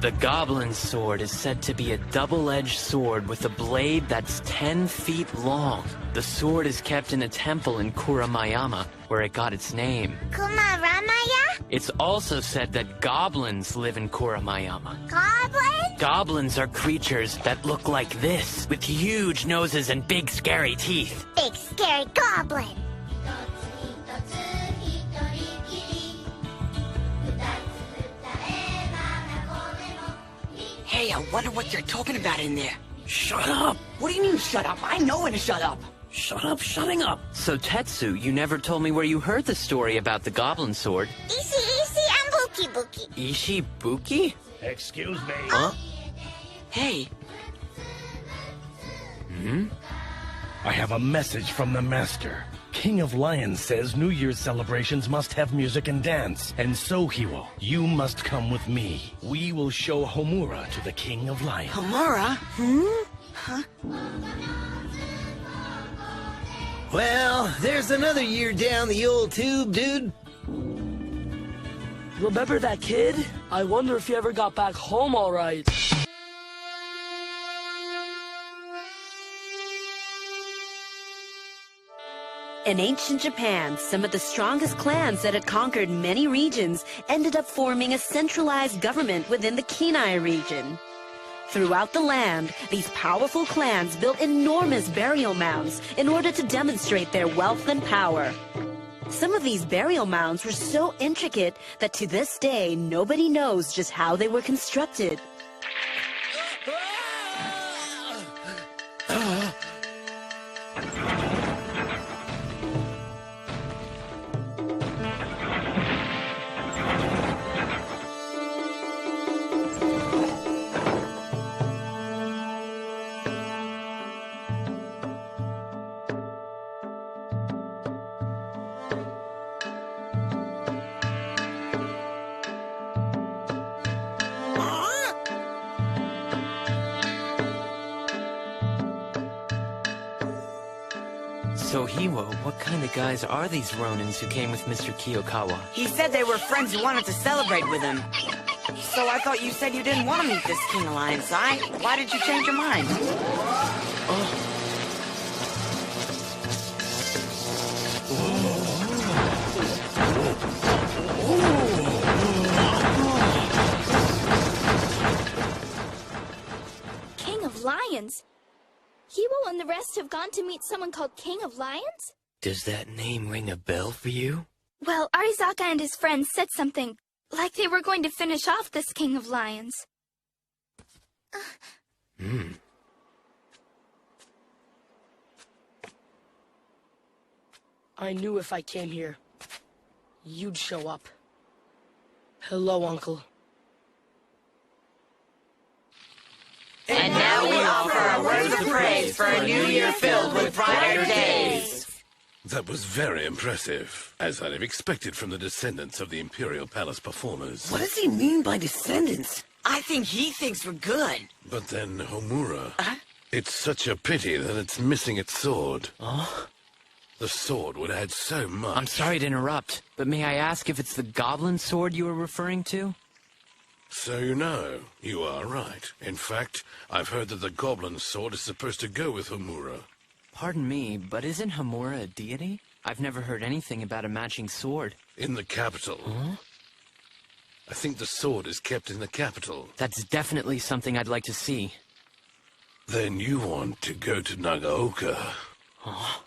The Goblin Sword is said to be a double-edged sword with a blade that's 10 feet long. The sword is kept in a temple in Kuramayama, where it got its name. Kumaramaya? It's also said that goblins live in Kuramayama. Goblin? Goblins are creatures that look like this, with huge noses and big scary teeth. Big scary goblin. Hey, I wonder what they're talking about in there. Shut up! What do you mean, shut up? I know when to shut up. Shut up, shutting up! So, Tetsu, you never told me where you heard the story about the Goblin Sword. Ishi and Buki Buki. Ishibuki? Excuse me. Huh? Hey. I have a message from the master. King of Lions says New Year's celebrations must have music and dance. And so, Hiwou, you must come with me. We will show Homura to the King of Lions. Homura? Huh? Well, there's another year down the old tube, dude. Remember that kid? I wonder if he ever got back home all right. In ancient Japan, some of the strongest clans that had conquered many regions ended up forming a centralized government within the Kinai region. Throughout the land, these powerful clans built enormous burial mounds in order to demonstrate their wealth and power. Some of these burial mounds were so intricate that to this day, nobody knows just how they were constructed. So, Hiwou, what kind of guys are these Ronins who came with Mr. Kiyokawa? He said they were friends who wanted to celebrate with him. So I thought you said you didn't want to meet this King of Lions, Sai. Why did you change your mind? King of Lions? Hiwou and the rest have gone to meet someone called King of Lions? Does that name ring a bell for you? Well, Arizaka and his friends said something, like they were going to finish off this King of Lions. I knew if I came here, you'd show up. Hello, Uncle. And now we offer our words of praise for a new year filled with brighter days. That was very impressive, as I'd have expected from the descendants of the Imperial Palace performers. What does he mean by descendants? I think he thinks we're good. But then Homura... It's such a pity that it's missing its sword. Oh? The sword would add so much. I'm sorry to interrupt, but may I ask if it's the Goblin Sword you were referring to? So you know, you are right. In fact, I've heard that the Goblin Sword is supposed to go with Homura. Pardon me, but isn't Homura a deity? I've never heard anything about a matching sword. In the capital. Huh? I think the sword is kept in the capital. That's definitely something I'd like to see. Then you want to go to Nagaoka. Huh?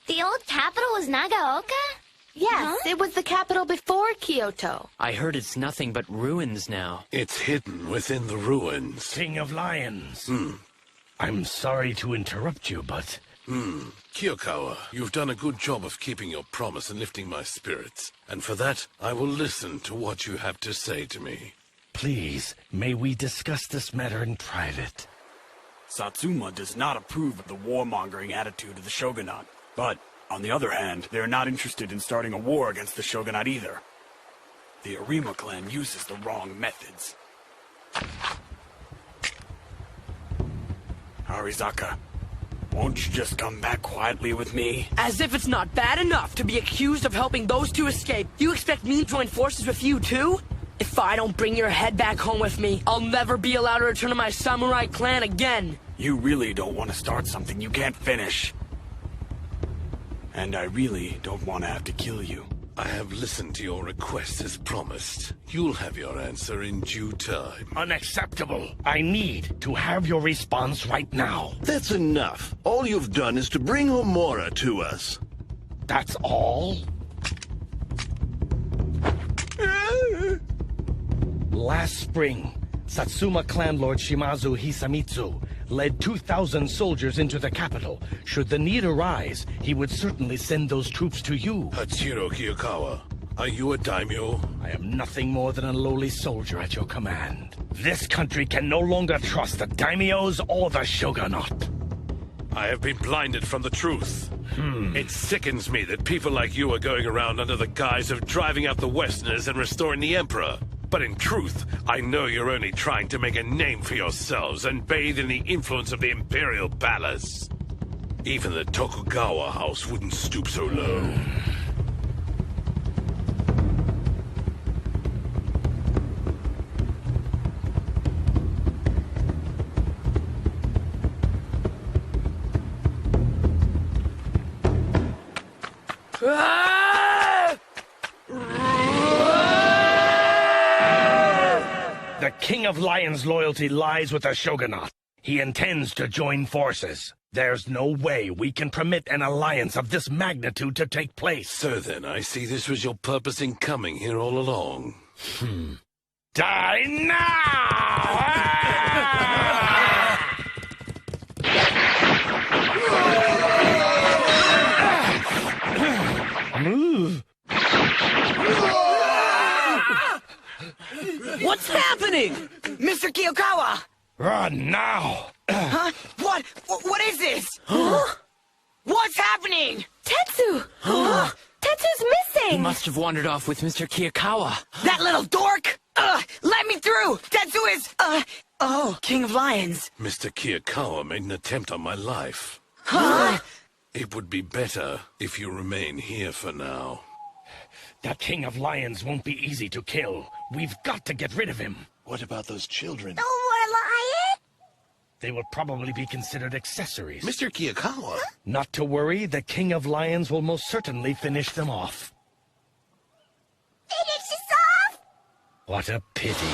The old capital was Nagaoka? Yes, It was the capital before Kyoto. I heard it's nothing but ruins now. It's hidden within the ruins. King of Lions. I'm sorry to interrupt you, but... Kiyokawa, you've done a good job of keeping your promise and lifting my spirits. And for that, I will listen to what you have to say to me. Please, may we discuss this matter in private? Satsuma does not approve of the warmongering attitude of the shogunate. But, on the other hand, they're not interested in starting a war against the shogunate either. The Arima clan uses the wrong methods. Arizaka, won't you just come back quietly with me? As if it's not bad enough to be accused of helping those two escape, you expect me to join forces with you too? If I don't bring your head back home with me, I'll never be allowed to return to my samurai clan again. You really don't want to start something you can't finish. And I really don't want to have to kill you. I have listened to your request as promised. You'll have your answer in due time. Unacceptable. I need to have your response right now. That's enough. All you've done is to bring Homura to us. That's all? Last spring, Satsuma clan lord Shimazu Hisamitsu led 2,000 soldiers into the capital. Should the need arise, he would certainly send those troops to you. Hachiro Kiyokawa, are you a daimyo? I am nothing more than a lowly soldier at your command. This country can no longer trust the daimyos or the shogunate. I have been blinded from the truth. It sickens me that people like you are going around under the guise of driving out the Westerners and restoring the Emperor. But in truth, I know you're only trying to make a name for yourselves and bathe in the influence of the Imperial Palace. Even the Tokugawa house wouldn't stoop so low. The King of Lions' loyalty lies with the shogunate. He intends to join forces. There's no way we can permit an alliance of this magnitude to take place. So then, I see this was your purpose in coming here all along. Die now! Move! What's happening? Mr. Kiyokawa! Run now! Huh? What? What is this? Huh? What's happening? Tetsu! Tetsu's missing! He must have wandered off with Mr. Kiyokawa. That little dork! Let me through! Tetsu is, oh, King of Lions. Mr. Kiyokawa made an attempt on my life. Huh? It would be better if you remain here for now. The King of Lions won't be easy to kill. We've got to get rid of him. What about those children? No more lion? They will probably be considered accessories. Mr. Kiyokawa? Not to worry, the King of Lions will most certainly finish them off. Finish us off? What a pity.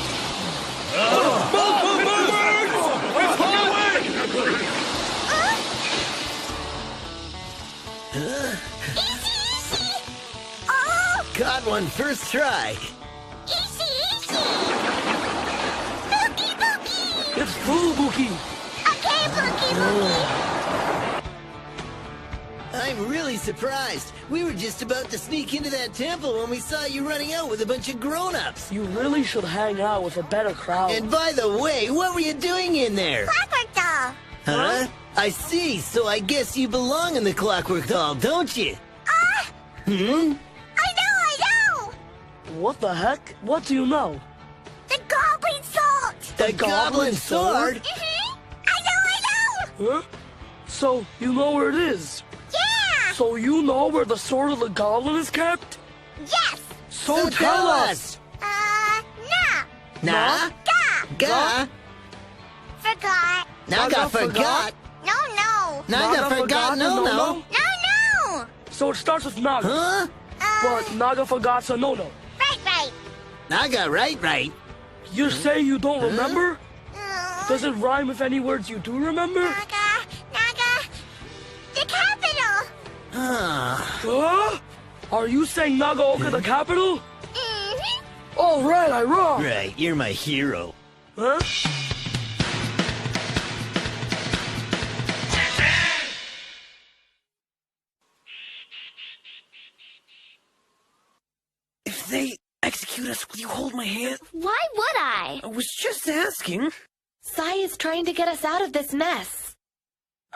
Got one first try. Easy! Bookie! It's Fubuki! Okay, Bookie! I'm really surprised. We were just about to sneak into that temple when we saw you running out with a bunch of grown-ups. You really should hang out with a better crowd. And by the way, what were you doing in there? Clockwork doll! Huh? I see, so I guess you belong in the Clockwork Doll, don't you? I know! What the heck? What do you know? The Goblin Sword! The Goblin Sword? I know! Huh? So, you know where it is? Yeah! So you know where the Sword of the Goblin is kept? Yes! So tell us! Nah? Ga? Forgot. Naga forgot? No. Naga forgot? No. No! So it starts with Naga. Huh? But Naga forgot's a no-no. Right. Naga, right. You're saying you don't remember? Does it rhyme with any words you do remember? Naga. The capital. Huh? Are you saying Nagaoka the capital? Mm-hmm. Oh, right, I'm wrong. Right, you're my hero. Huh? If they execute us, will you hold my hand? Why would I? I was just asking. Sai is trying to get us out of this mess.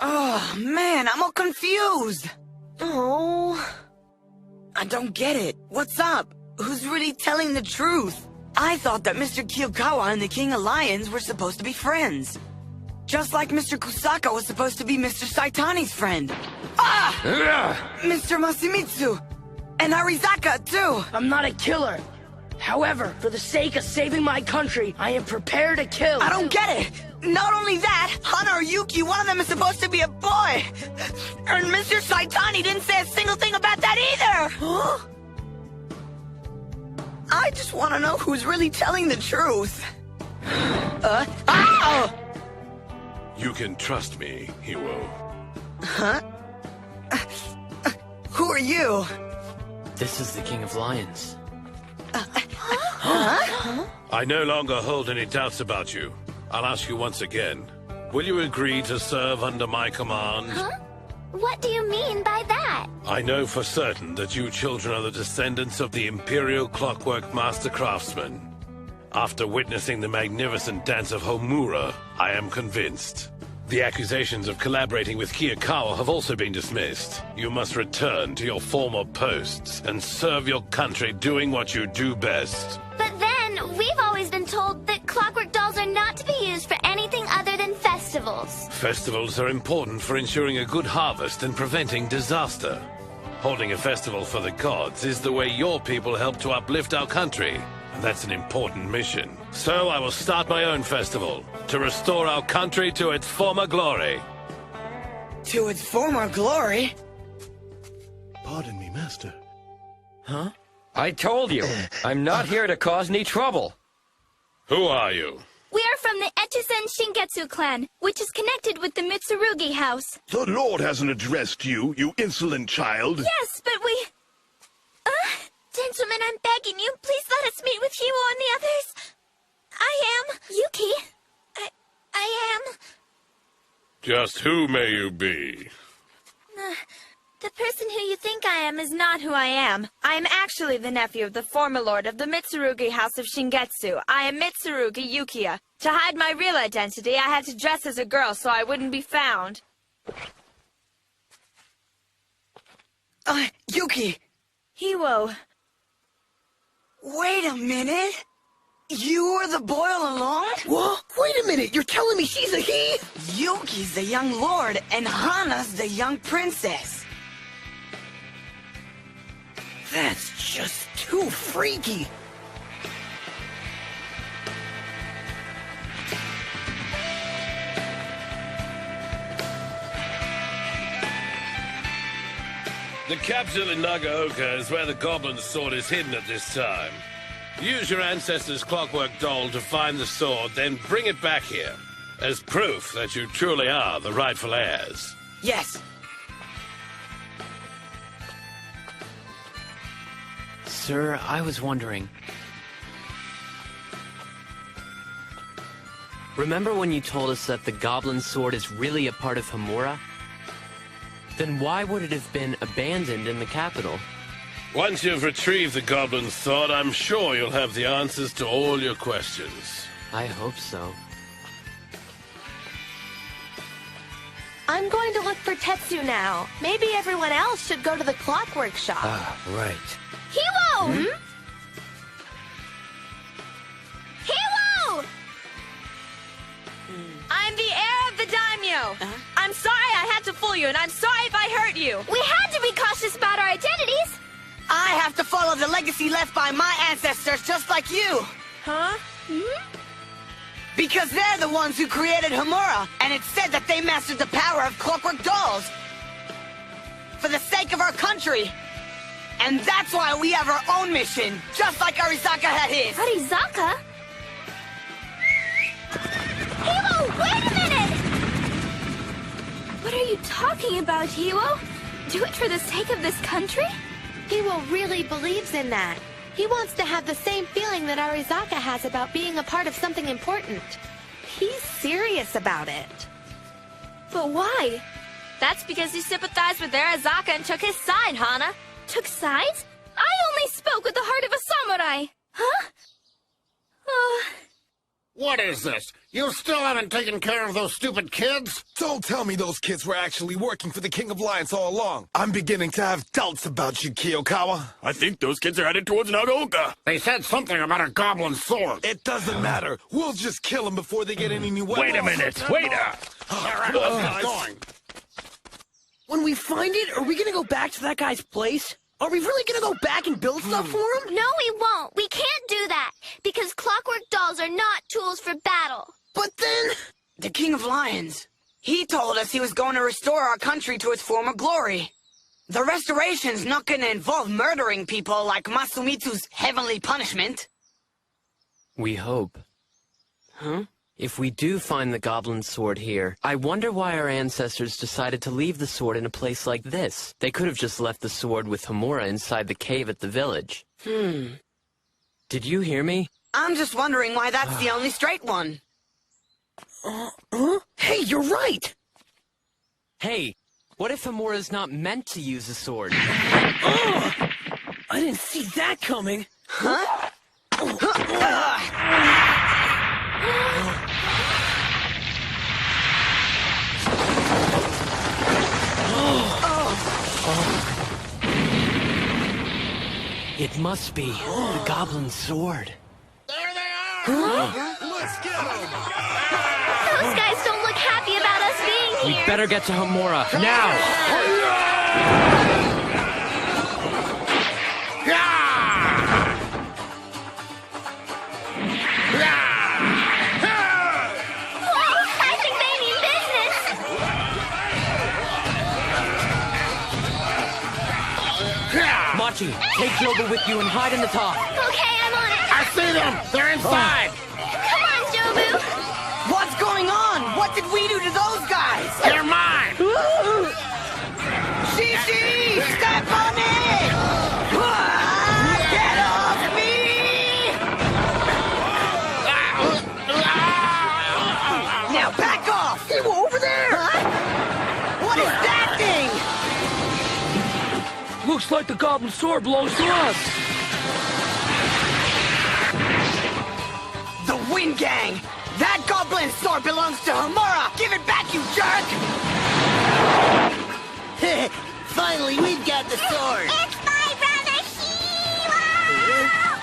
Oh, man, I'm all confused. Oh. I don't get it. What's up? Who's really telling the truth? I thought that Mr. Kiyokawa and the King of Lions were supposed to be friends. Just like Mr. Kusaka was supposed to be Mr. Saitani's friend. Mr. Masumitsu! And Arizaka, too! I'm not a killer. However, for the sake of saving my country, I am prepared to kill. I don't get it. Not only that, Hana or Yuki, one of them is supposed to be a boy. And Mr. Saitani didn't say a single thing about that either. Huh? I just want to know who's really telling the truth. Ow! You can trust me, Hiwou. Huh? Who are you? This is the King of Lions. Huh? I no longer hold any doubts about you. I'll ask you once again. Will you agree to serve under my command? Huh? What do you mean by that? I know for certain that you children are the descendants of the Imperial Clockwork Master Craftsman. After witnessing the magnificent dance of Homura, I am convinced. The accusations of collaborating with Kiyakawa have also been dismissed. You must return to your former posts and serve your country doing what you do best. But then, we've always been told that clockwork dolls are not to be used for anything other than festivals. Festivals are important for ensuring a good harvest and preventing disaster. Holding a festival for the gods is the way your people help to uplift our country. And that's an important mission. So I will start my own festival to restore our country to its former glory. To its former glory? Pardon me, Master. Huh? I told you, I'm not here to cause any trouble. Who are you? We are from the Echizen Shingetsu clan, which is connected with the Mitsurugi house. The Lord hasn't addressed you, you insolent child. Yes, but we... Gentlemen, I'm begging you, please let us meet with Hiwou and the others. I am... Yuki? I am... Just who may you be? The person who you think I am is not who I am. I am actually the nephew of the former lord of the Mitsurugi house of Shingetsu. I am Mitsurugi Yukiya. To hide my real identity, I had to dress as a girl so I wouldn't be found. Yuki! Hiwou. Wait a minute! You were the boy all along? What? Wait a minute, you're telling me she's a he? Yuki's the young lord, and Hana's the young princess. That's just too freaky. The capsule in Nagaoka is where the goblin's sword is hidden at this time. Use your ancestor's clockwork doll to find the sword, then bring it back here, as proof that you truly are the rightful heirs. Yes. Sir, I was wondering... Remember when you told us that the goblin sword is really a part of Homura? Then why would it have been abandoned in the capital? Once you've retrieved the goblin's sword, I'm sure you'll have the answers to all your questions. I hope so. I'm going to look for Tetsu now. Maybe everyone else should go to the clockwork shop. Ah, right. Hiwou! Hiwou! I'm the heir of the daimyo. I'm sorry I had to fool you, and I'm sorry if I hurt you. We had to be cautious about our identities. I have to follow the legacy left by my ancestors just like you. Huh? Because they're the ones who created Homura, and it's said that they mastered the power of clockwork dolls. For the sake of our country. And that's why we have our own mission, just like Arizaka had his. Arizaka? Hiwou, wait a minute! What are you talking about, Hiwou? Do it for the sake of this country? Hiwou really believes in that. He wants to have the same feeling that Arizaka has about being a part of something important. He's serious about it. But why? That's because he sympathized with Arizaka and took his side, Hana. Took sides? I only spoke with the heart of a samurai. Huh? What is this? You still haven't taken care of those stupid kids? Don't tell me those kids were actually working for the King of Lions all along. I'm beginning to have doubts about you, Kiyokawa. I think those kids are headed towards Nagaoka. They said something about a goblin sword. It doesn't matter. We'll just kill them before they get any new weapons. Wait a minute. Wait up. All right, let's get going. When we find it, are we gonna go back to that guy's place? Are we really gonna go back and build stuff for him? No, we won't. We can't do Lions. He told us he was going to restore our country to its former glory. The restoration's not going to involve murdering people like Masumitsu's heavenly punishment. We hope. Huh? If we do find the goblin sword here, I wonder why our ancestors decided to leave the sword in a place like this. They could have just left the sword with Homura inside the cave at the village. Did you hear me? I'm just wondering why that's the only straight one. Hey, you're right! Hey, what if Homura's not meant to use a sword? I didn't see that coming! Huh? It must be the goblin sword. There they are! Let's get them! Those guys don't look happy about us being We here. better get to Homura, now! Whoa, I think they mean business. Machi, take Jobu with you and hide in the top. Okay, I'm on it. I see them! They're inside! Come on, Jobu. What's going on? What did we do to those guys? They're mine! Shishi! Step on it! Get off me! Now back off! Hiwou, over there! Huh? What is that thing? Looks like the goblin sword belongs to us! The Wind Gang! That goblin sword belongs to Homura! Give it back, you jerk! Finally, we've got the sword! It's my brother,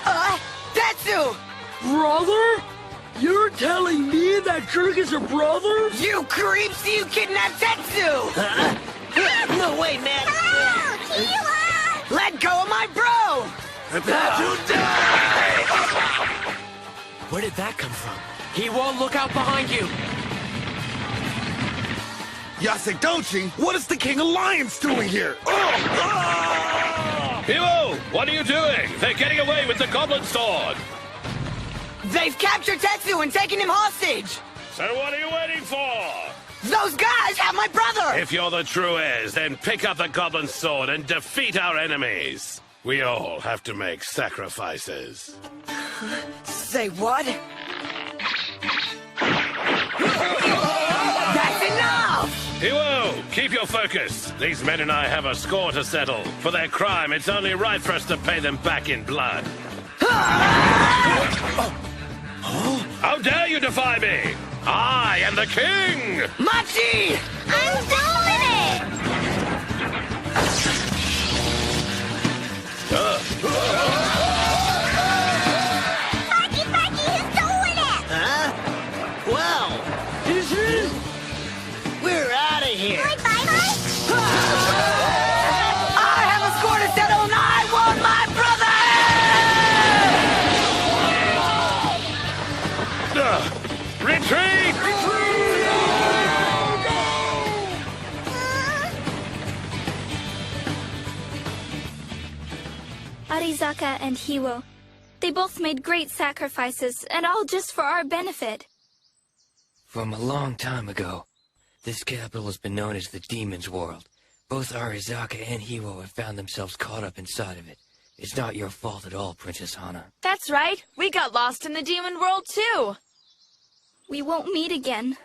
Hiwou! Tetsu! Brother? You're telling me that jerk is your brother? You creeps! You kidnapped Tetsu! No way, man! Hello, Hiwou! Let go of my bro! Prepare to die! Where did that come from? Hiwou, look out behind you! Yasedochi, what is the King of Lions doing here? Hiwou, what are you doing? They're getting away with the goblin sword. They've captured Tetsu and taken him hostage! So what are you waiting for? Those guys have my brother! If you're the true heirs, then pick up the goblin sword and defeat our enemies. We all have to make sacrifices. Say what? That's enough! Hiwou, keep your focus. These men and I have a score to settle. For their crime, it's only right for us to pay them back in blood. How dare you defy me? I am the king! Machi! I'm doing it! Parky, he's doing it! Huh? Well, Is he? we're out of here! Bye-bye! I have a score to settle and I want my brother! Retreat! Arizaka and Hiwou. They both made great sacrifices, and all just for our benefit. From a long time ago, this capital has been known as the Demon's World. Both Arizaka and Hiwou have found themselves caught up inside of it. It's not your fault at all, Princess Hana. That's right. We got lost in the demon world, too. We won't meet again.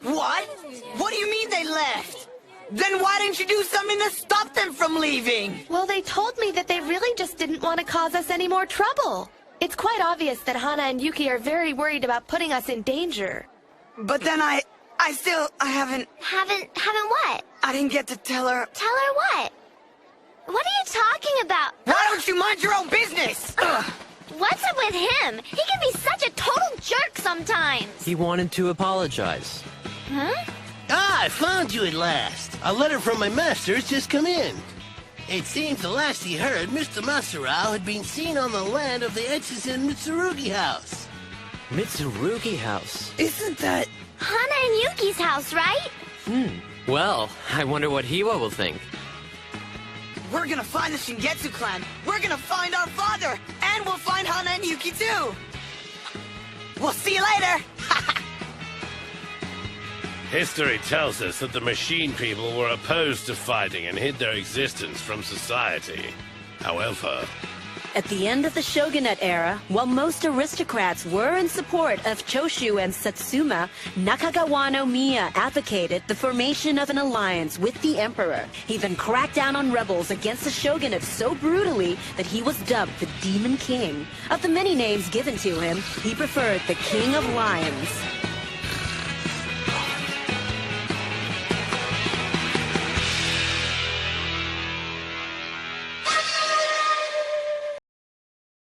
What? What do you mean they left? Then why didn't you do something to stop them from leaving? Well, they told me that they really just didn't want to cause us any more trouble. It's quite obvious that Hana and Yuki are very worried about putting us in danger. But then I haven't... Haven't what? I didn't get to tell her... Tell her what? What are you talking about? Why don't you mind your own business? What's up with him? He can be such a total jerk sometimes. He wanted to apologize. Huh? Ah, I found you at last. A letter from my master has just come in. It seems the last he heard, Mr. Masurao had been seen on the land of the Echizen Mitsurugi house. Mitsurugi house? Isn't that... Hana and Yuki's house, right? Well, I wonder what Hiwou will think. We're gonna find the Shingetsu clan. We're gonna find our father. And we'll find Hana and Yuki too. We'll see you later. History tells us that the machine people were opposed to fighting and hid their existence from society. However, At the end of the shogunate era, while most aristocrats were in support of Choshu and Satsuma, Nakagawa no Miya advocated the formation of an alliance with the emperor. He then cracked down on rebels against the shogunate so brutally that he was dubbed the Demon King. Of the many names given to him, he preferred the King of Lions.